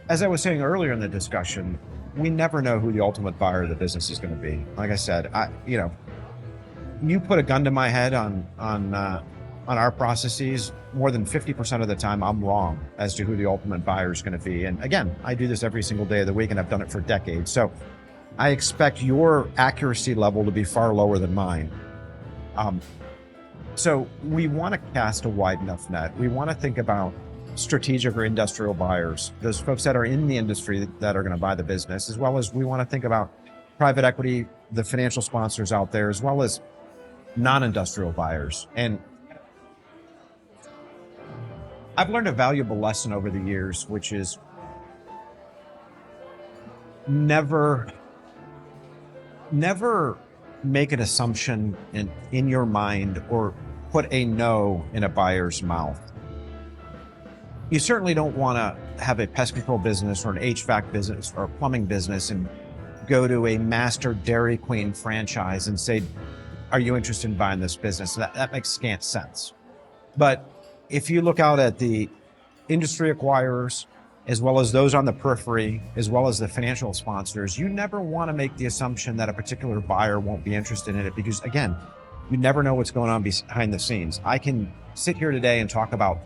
as I was saying earlier in the discussion, we never know who the ultimate buyer of the business is going to be. Like I said, you put a gun to my head on our processes, more than 50% of the time I'm wrong as to who the ultimate buyer is going to be. And again, I do this every single day of the week, and I've done it for decades. So I expect your accuracy level to be far lower than mine. So we want to cast a wide enough net. We want to think about strategic or industrial buyers, those folks that are in the industry that are going to buy the business, as well as we want to think about private equity, the financial sponsors out there, as well as non-industrial buyers. And I've learned a valuable lesson over the years, which is never make an assumption in your mind or put a no in a buyer's mouth. You certainly don't want to have a pest control business or an HVAC business or a plumbing business and go to a master Dairy Queen franchise and say, are you interested in buying this business? That makes scant sense. But if you look out at the industry acquirers, as well as those on the periphery, as well as the financial sponsors, you never want to make the assumption that a particular buyer won't be interested in it, because again, you never know what's going on behind the scenes. I can sit here today and talk about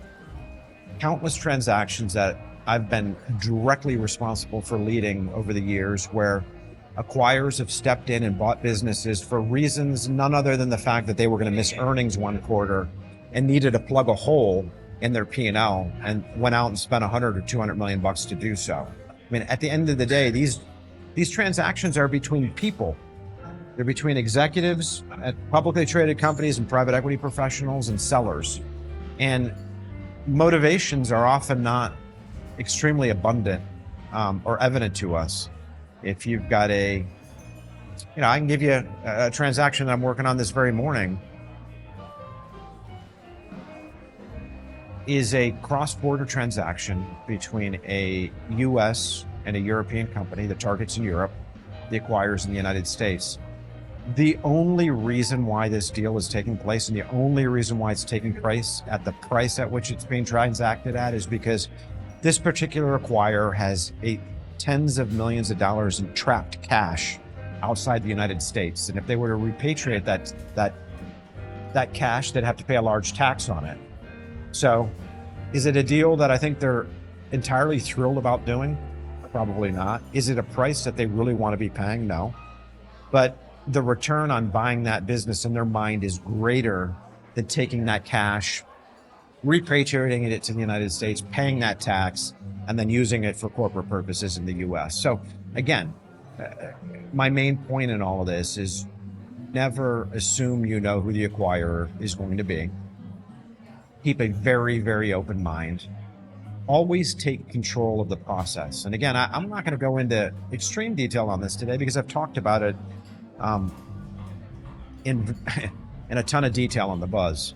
countless transactions that I've been directly responsible for leading over the years, where acquirers have stepped in and bought businesses for reasons none other than the fact that they were going to miss earnings one quarter and needed to plug a hole in their P&L, and went out and spent 100 or 200 million bucks to do so. I mean, at the end of the day, these transactions are between people. They're between executives at publicly traded companies and private equity professionals and sellers. And motivations are often not extremely abundant or evident to us. If you've got I can give you a transaction that I'm working on this very morning, is a cross-border transaction between a US and a European company that targets in Europe, the acquirers in the United States. The only reason why this deal is taking place, and the only reason why it's taking place at the price at which it's being transacted at, is because this particular acquirer has tens of millions of dollars in trapped cash outside the United States. And if they were to repatriate that cash, they'd have to pay a large tax on it. So is it a deal that I think they're entirely thrilled about doing? Probably not. Is it a price that they really want to be paying? No. But the return on buying that business in their mind is greater than taking that cash, repatriating it to the United States, paying that tax, and then using it for corporate purposes in the US. So again, my main point in all of this is never assume you know who the acquirer is going to be. Keep a very, very open mind. Always take control of the process. And again, I'm not going to go into extreme detail on this today because I've talked about it in a ton of detail on the Buzz.